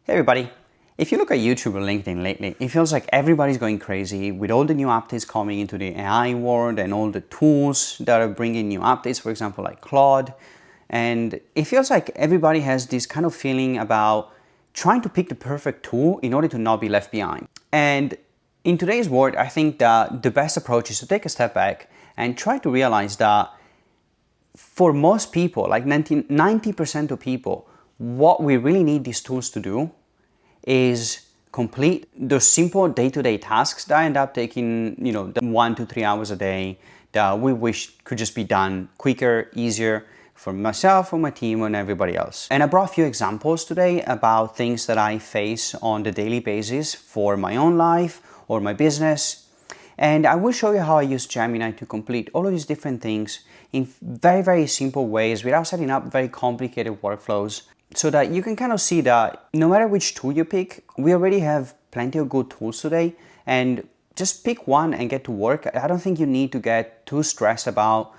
Hey everybody! If you look at YouTube or LinkedIn lately, it feels like everybody's going crazy with all the new updates coming into the AI world and all the tools that are bringing new updates, for example, like Claude. And it feels like everybody has this kind of feeling about trying to pick the perfect tool in order to not be left behind. And in today's world, I think that the best approach is to take a step back and try to realize that for most people, like 90% of people, what we really need these tools to do is complete those simple day-to-day tasks that end up taking, 1 to 3 hours a day that we wish could just be done quicker, easier for myself, for my team, and everybody else. And I brought a few examples today about things that I face on the daily basis for my own life or my business. And I will show you how I use Gemini to complete all of these different things in very, very simple ways without setting up very complicated workflows, so that you can kind of see that no matter which tool you pick, we already have plenty of good tools today, and just pick one and get to work. I don't think you need to get too stressed about,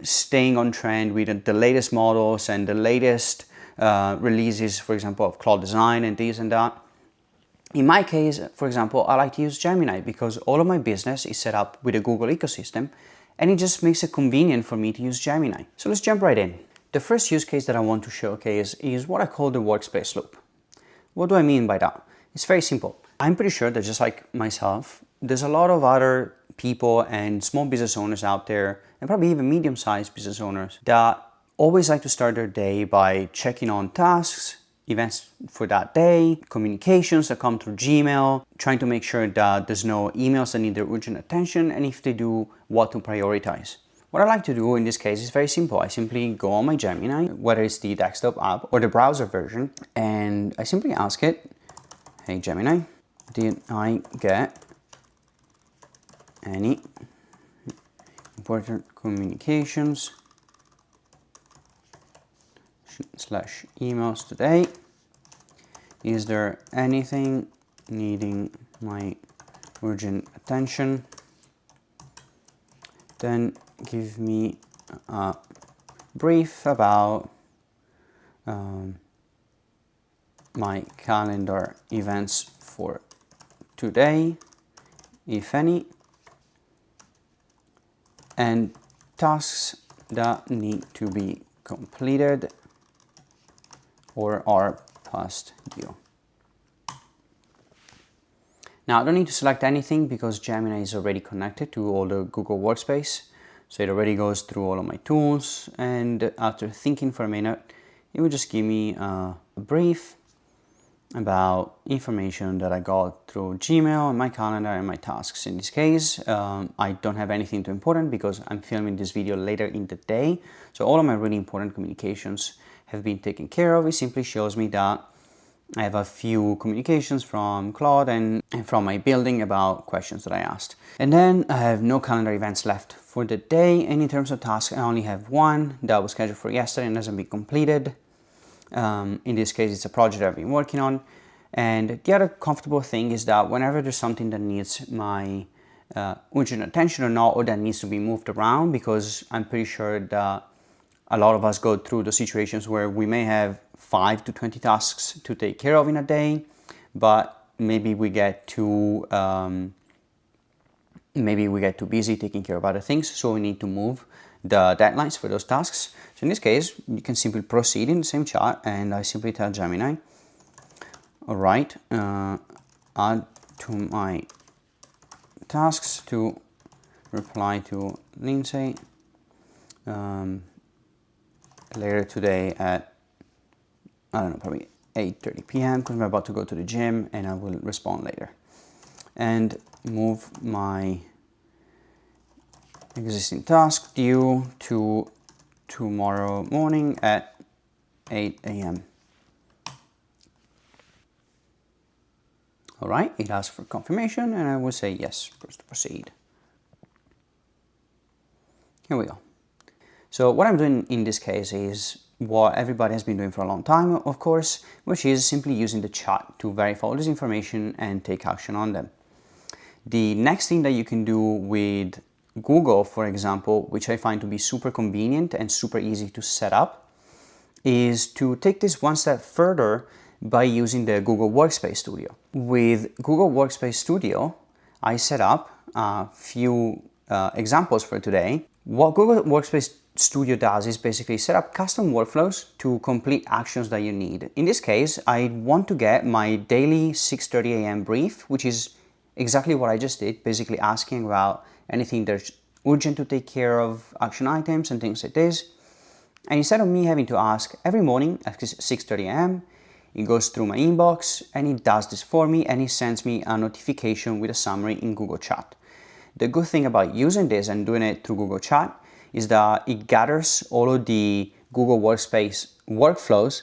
staying on trend with the latest models and the latest releases, for example, of Claude Design and this and that. In my case, for example, I like to use Gemini because all of my business is set up with a Google ecosystem, and it just makes it convenient for me to use Gemini. So let's jump right in. The first use case that I want to showcase is what I call the workspace loop. What do I mean by that? It's very simple. I'm pretty sure that just like myself, there's a lot of other people and small business owners out there, and probably even medium-sized business owners, that always like to start their day by checking on tasks, events for that day, communications that come through Gmail, trying to make sure that there's no emails that need their urgent attention, and if they do, what to prioritize. What I like to do in this case is very simple. I simply go on my Gemini, whether it's the desktop app or the browser version, and I simply ask it, hey Gemini, did I get any important communications / emails today? Is there anything needing my urgent attention? Then give me a brief about my calendar events for today, if any, and tasks that need to be completed or are past due. Now, I don't need to select anything because Gemini is already connected to all the Google Workspace. So it already goes through all of my tools, and after thinking for a minute, it will just give me a brief about information that I got through Gmail and my calendar and my tasks. In this case, I don't have anything too important because I'm filming this video later in the day. So all of my really important communications have been taken care of. It simply shows me that I have a few communications from Claude and from my building about questions that I asked. And then I have no calendar events left for the day. And in terms of tasks, I only have one that was scheduled for yesterday and hasn't been completed. In this case, it's a project I've been working on. And the other comfortable thing is that whenever there's something that needs my urgent attention or not, or that needs to be moved around, because I'm pretty sure that a lot of us go through the situations where we may have 5 to 20 tasks to take care of in a day, but maybe we get too busy taking care of other things, so we need to move the deadlines for those tasks. So in this case, you can simply proceed in the same chat, and I simply tell Gemini, all right, add to my tasks to reply to Lindsay later today at, I don't know, probably 8:30 p.m. because I'm about to go to the gym, and I will respond later. And move my existing task due to tomorrow morning at 8 a.m. All right, it asks for confirmation, and I will say yes, proceed. Here we go. So what I'm doing in this case is what everybody has been doing for a long time, of course, which is simply using the chat to verify all this information and take action on them. The next thing that you can do with Google, for example, which I find to be super convenient and super easy to set up, is to take this one step further by using the Google Workspace Studio. With Google Workspace Studio, I set up a few examples for today. What Google Workspace Studio does is basically set up custom workflows to complete actions that you need. In this case, I want to get my daily 6:30 a.m. brief, which is exactly what I just did, basically asking about anything that's urgent to take care of, action items and things like this. And instead of me having to ask every morning at 6:30 a.m., it goes through my inbox and it does this for me, and it sends me a notification with a summary in Google Chat. The good thing about using this and doing it through Google Chat is that it gathers all of the Google Workspace workflows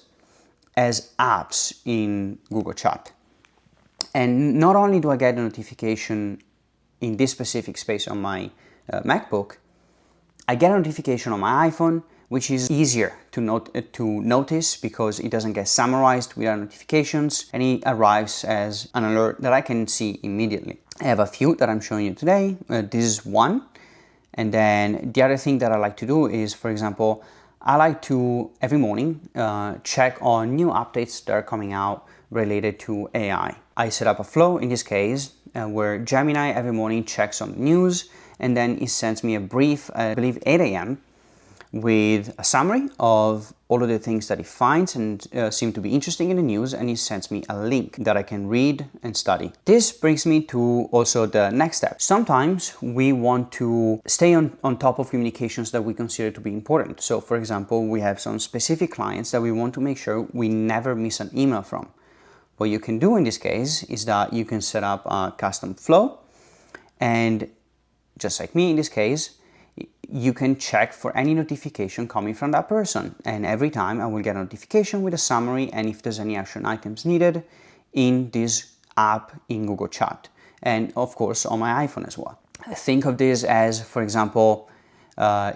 as apps in Google Chat. And not only do I get a notification in this specific space on my MacBook, I get a notification on my iPhone, which is easier to notice because it doesn't get summarized without notifications, and it arrives as an alert that I can see immediately. I have a few that I'm showing you today. This is one. And then the other thing that I like to do is, for example, I like to every morning check on new updates that are coming out related to AI. I set up a flow in this case where Gemini every morning checks on the news, and then it sends me a brief, I believe 8 a.m. with a summary of all of the things that it finds and seem to be interesting in the news, and it sends me a link that I can read and study. This brings me to also the next step. Sometimes we want to stay on top of communications that we consider to be important. So for example, we have some specific clients that we want to make sure we never miss an email from. What you can do in this case is that you can set up a custom flow, and just like me in this case, you can check for any notification coming from that person. And every time I will get a notification with a summary and if there's any action items needed in this app in Google Chat. And of course on my iPhone as well. Think of this as, for example,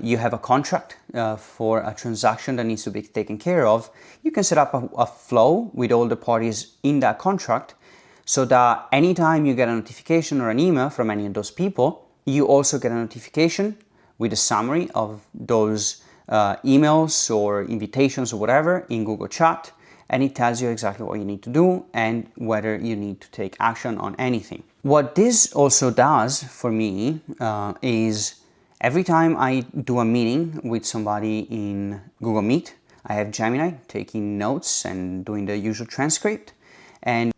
you have a contract for a transaction that needs to be taken care of. You can set up a flow with all the parties in that contract so that anytime you get a notification or an email from any of those people, you also get a notification with a summary of those emails or invitations or whatever in Google Chat, and it tells you exactly what you need to do and whether you need to take action on anything. What this also does for me is every time I do a meeting with somebody in Google Meet, I have Gemini taking notes and doing the usual transcript, and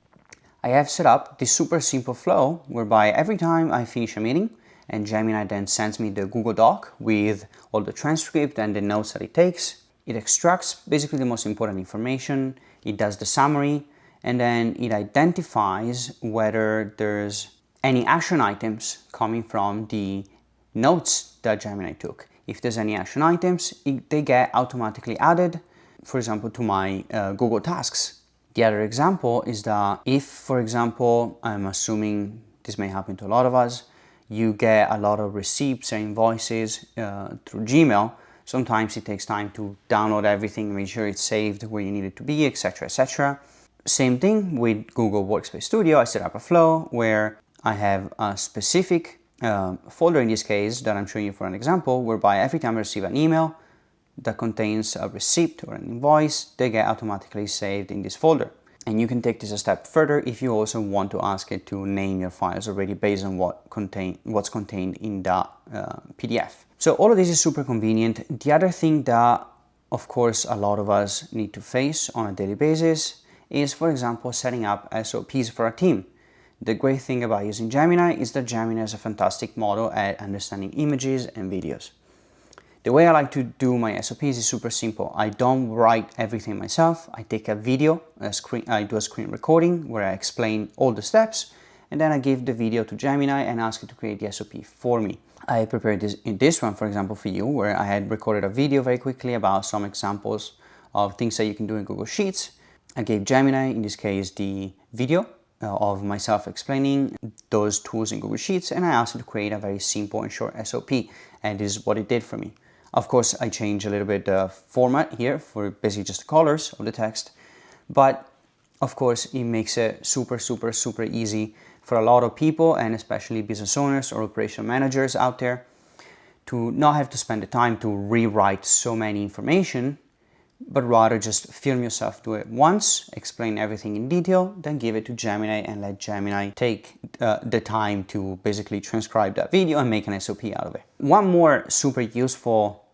I have set up this super simple flow whereby every time I finish a meeting, and Gemini then sends me the Google Doc with all the transcript and the notes that it takes. It extracts basically the most important information, it does the summary, and then it identifies whether there's any action items coming from the notes that Gemini took. If there's any action items, they get automatically added, for example, to my Google Tasks. The other example is that if, for example, I'm assuming this may happen to a lot of us, you get a lot of receipts and invoices through Gmail. Sometimes it takes time to download everything, make sure it's saved where you need it to be, etc., etc. Same thing with Google Workspace Studio. I set up a flow where I have a specific folder in this case that I'm showing you for an example, whereby every time I receive an email that contains a receipt or an invoice, they get automatically saved in this folder. And you can take this a step further if you also want to ask it to name your files already based on what's contained in that PDF. So all of this is super convenient. The other thing that, of course, a lot of us need to face on a daily basis is, for example, setting up SOPs for a team. The great thing about using Gemini is that Gemini is a fantastic model at understanding images and videos. The way I like to do my SOPs is super simple. I don't write everything myself. I take a video, I do a screen recording where I explain all the steps, and then I give the video to Gemini and ask it to create the SOP for me. I prepared this one, for example, for you, where I had recorded a video very quickly about some examples of things that you can do in Google Sheets. I gave Gemini, in this case, the video of myself explaining those tools in Google Sheets, and I asked it to create a very simple and short SOP, and this is what it did for me. Of course, I changed a little bit the format here for basically just the colors of the text, but of course it makes it super easy for a lot of people, and especially business owners or operation managers out there, to not have to spend the time to rewrite so many information but rather just film yourself do it once, explain everything in detail, then give it to Gemini and let Gemini take the time to basically transcribe that video and make an SOP out of it. One more super useful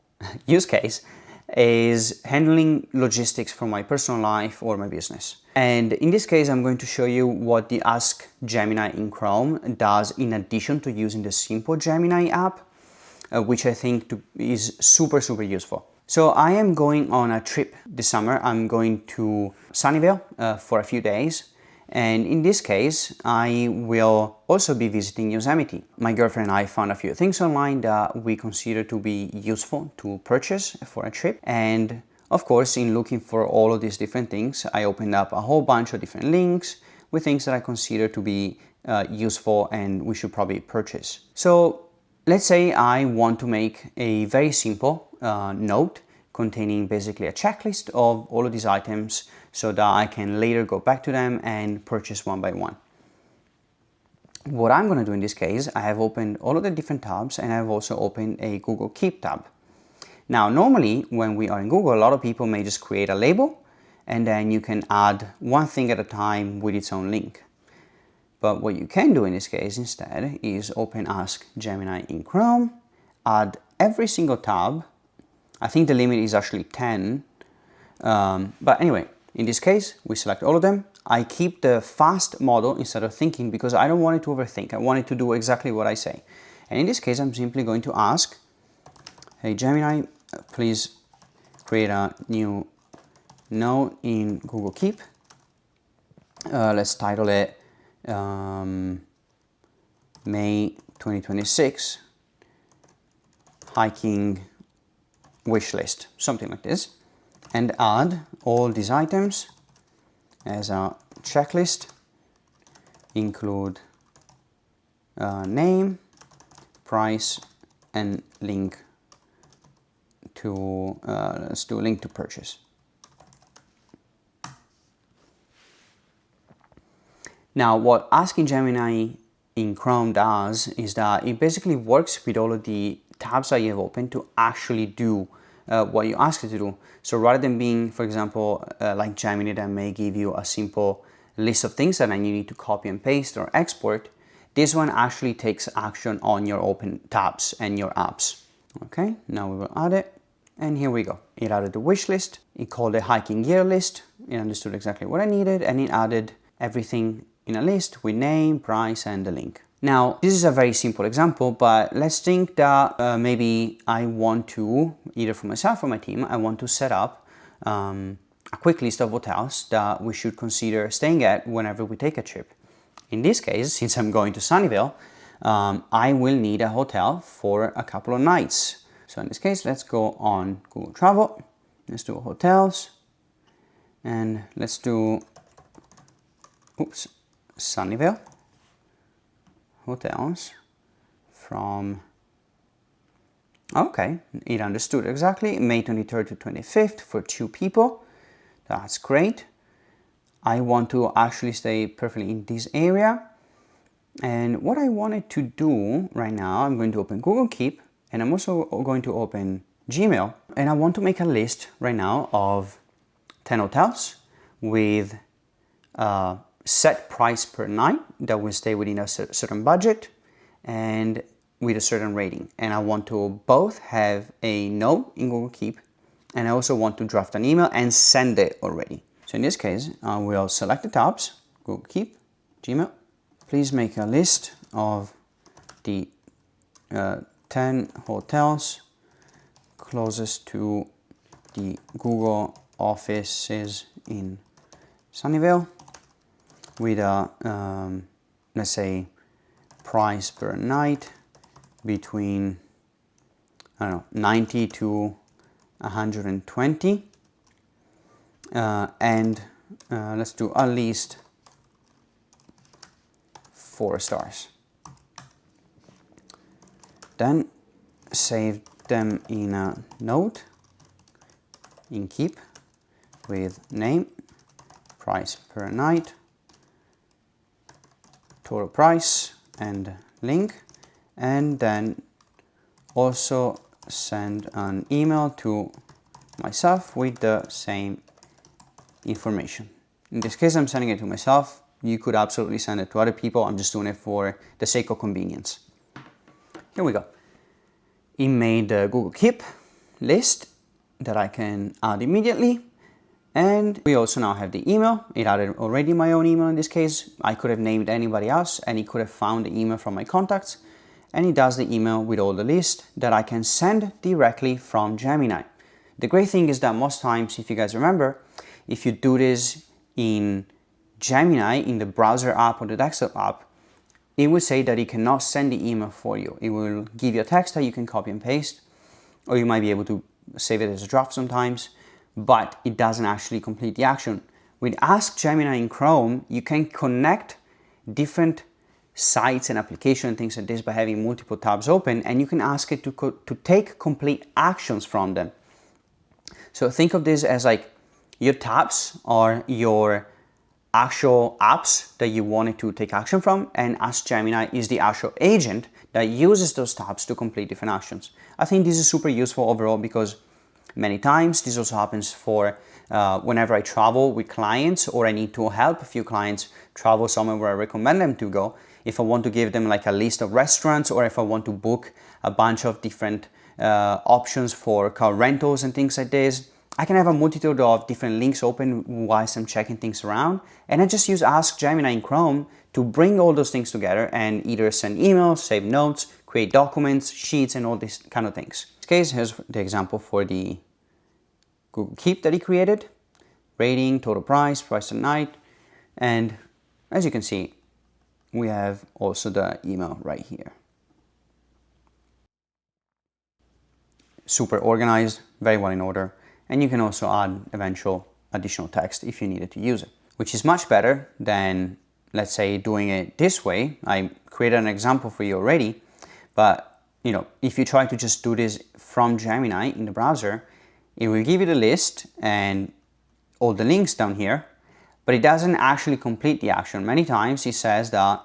use case is handling logistics from my personal life or my business. And in this case, I'm going to show you what the Ask Gemini in Chrome does in addition to using the simple Gemini app, which I think is super useful. So I am going on a trip this summer. I'm going to Sunnyvale for a few days. And in this case, I will also be visiting Yosemite. My girlfriend and I found a few things online that we consider to be useful to purchase for a trip. And of course, in looking for all of these different things, I opened up a whole bunch of different links with things that I consider to be useful and we should probably purchase. So let's say I want to make a very simple note containing basically a checklist of all of these items so that I can later go back to them and purchase one by one. What I'm going to do in this case, I have opened all of the different tabs and I've also opened a Google Keep tab. Now, normally when we are in Google, a lot of people may just create a label and then you can add one thing at a time with its own link. But what you can do in this case instead is open Ask Gemini in Chrome, add every single tab. I think the limit is actually 10. But anyway, in this case, we select all of them. I keep the fast model instead of thinking because I don't want it to overthink. I want it to do exactly what I say. And in this case, I'm simply going to ask, hey Gemini, please create a new note in Google Keep. Let's title it May 2026 hiking wish list, something like this, and add all these items as a checklist, include name, price, and link to, let's do a link to purchase. Now, what asking Gemini in Chrome does is that it basically works with all of the tabs that you have open to actually do what you ask it to do. So rather than being, for example, like Gemini that may give you a simple list of things that then you need to copy and paste or export, this one actually takes action on your open tabs and your apps. Okay, now we will add it. And here we go. It added the wish list. It called it hiking gear list. It understood exactly what I needed and it added everything in a list with name, price, and the link. Now, this is a very simple example, but let's think that maybe I want to, either for myself or my team, I want to set up a quick list of hotels that we should consider staying at whenever we take a trip. In this case, since I'm going to Sunnyvale, I will need a hotel for a couple of nights. So in this case, let's go on Google Travel. Let's do hotels. And let's do, Sunnyvale. Hotels from, okay, it understood exactly, May 23rd to 25th for 2 people. That's great. I want to actually stay perfectly in this area. And what I wanted to do right now, I'm going to open Google Keep and I'm also going to open Gmail. And I want to make a list right now of 10 hotels with set price per night that will stay within a certain budget and with a certain rating. And I want to both have a note in Google Keep and I also want to draft an email and send it already. So in this case, I will select the tabs, Google Keep, Gmail. Please make a list of the 10 hotels closest to the Google offices in Sunnyvale with a, let's say, price per night between, I don't know, 90 to 120. And let's do at least 4 stars. Then save them in a note in Keep with name, price per night, total price and link, and then also send an email to myself with the same information. In this case, I'm sending it to myself. You could absolutely send it to other people. I'm just doing it for the sake of convenience. Here we go. It made the Google Keep list that I can add immediately. And we also now have the email. It added already my own email in this case. I could have named anybody else and it could have found the email from my contacts. And it does the email with all the list that I can send directly from Gemini. The great thing is that most times, if you guys remember, if you do this in Gemini, in the browser app or the desktop app, it will say that it cannot send the email for you. It will give you a text that you can copy and paste, or you might be able to save it as a draft sometimes, but it doesn't actually complete the action. With Ask Gemini in Chrome, you can connect different sites and applications and things like this by having multiple tabs open, and you can ask it to take complete actions from them. So think of this as like your tabs are your actual apps that you wanted to take action from, and Ask Gemini is the actual agent that uses those tabs to complete different actions. I think this is super useful overall because many times this also happens for whenever I travel with clients or I need to help a few clients travel somewhere where I recommend them to go. If I want to give them like a list of restaurants, or if I want to book a bunch of different options for car rentals and things like this, I can have a multitude of different links open whilst I'm checking things around. And I just use Ask Gemini in Chrome to bring all those things together and either send emails, save notes, create documents, sheets, and all these kind of things. In this case, here's the example for the Google Keep that he created. Rating, total price, price at night. And as you can see, we have also the email right here. Super organized, very well in order. And you can also add eventual additional text if you needed to use it, which is much better than, let's say, doing it this way. I created an example for you already, but you know, if you try to just do this from Gemini in the browser, it will give you the list and all the links down here, but it doesn't actually complete the action. Many times it says that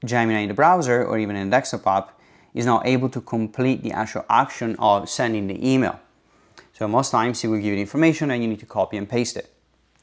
Gemini in the browser or even in the desktop app is not able to complete the actual action of sending the email. So most times it will give you the information and you need to copy and paste it.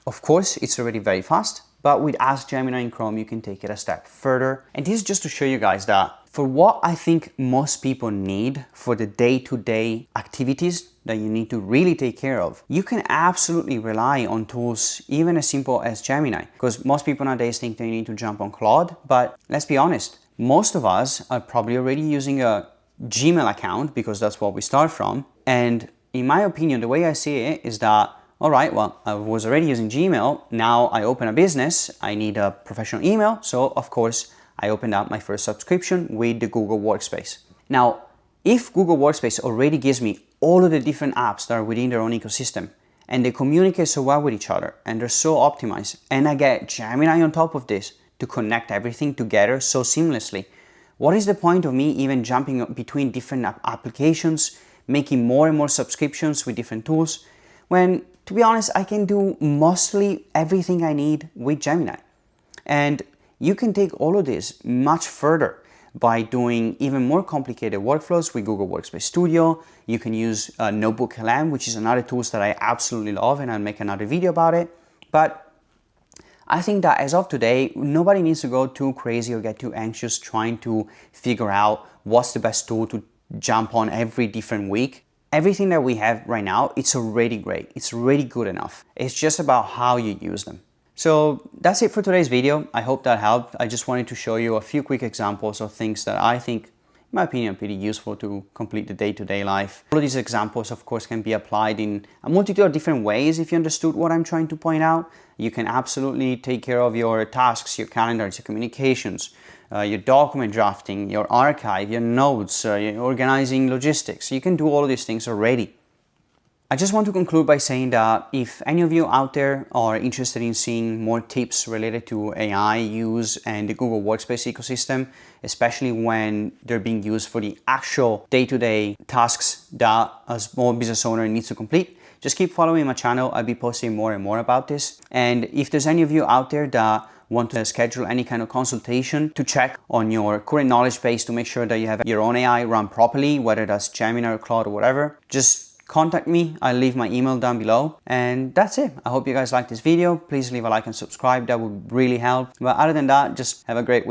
Of course, it's already very fast, but with Ask Gemini in Chrome, you can take it a step further. And this is just to show you guys that for what I think most people need for the day-to-day activities that you need to really take care of, you can absolutely rely on tools even as simple as Gemini. Because most people nowadays think they need to jump on Claude, but let's be honest, most of us are probably already using a Gmail account because that's what we start from. And in my opinion, the way I see it is that, all right, well, I was already using Gmail. Now I open a business. I need a professional email. So of course, I opened up my first subscription with the Google Workspace. Now, if Google Workspace already gives me all of the different apps that are within their own ecosystem, and they communicate so well with each other, and they're so optimized, and I get Gemini on top of this to connect everything together so seamlessly, what is the point of me even jumping between different applications, making more and more subscriptions with different tools, when, to be honest, I can do mostly everything I need with Gemini. And you can take all of this much further by doing even more complicated workflows with Google Workspace Studio. You can use Notebook LM, which is another tool that I absolutely love, and I'll make another video about it. But I think that as of today, nobody needs to go too crazy or get too anxious trying to figure out what's the best tool to jump on every different week. Everything that we have right now, it's already great. It's already good enough. It's just about how you use them. So that's it for today's video. I hope that helped. I just wanted to show you a few quick examples of things that I think, in my opinion, are pretty useful to complete the day-to-day life. All of these examples, of course, can be applied in a multitude of different ways if you understood what I'm trying to point out. You can absolutely take care of your tasks, your calendars, your communications, your document drafting, your archive, your notes, your organizing logistics. You can do all of these things already. I just want to conclude by saying that if any of you out there are interested in seeing more tips related to AI use and the Google Workspace ecosystem, especially when they're being used for the actual day-to-day tasks that a small business owner needs to complete, just keep following my channel. I'll be posting more and more about this. And if there's any of you out there that want to schedule any kind of consultation to check on your current knowledge base to make sure that you have your own AI run properly, whether that's Gemini or Claude or whatever, just contact me. I'll leave my email down below. And that's it. I hope you guys liked this video. Please leave a like and subscribe. That would really help. But other than that, just have a great week.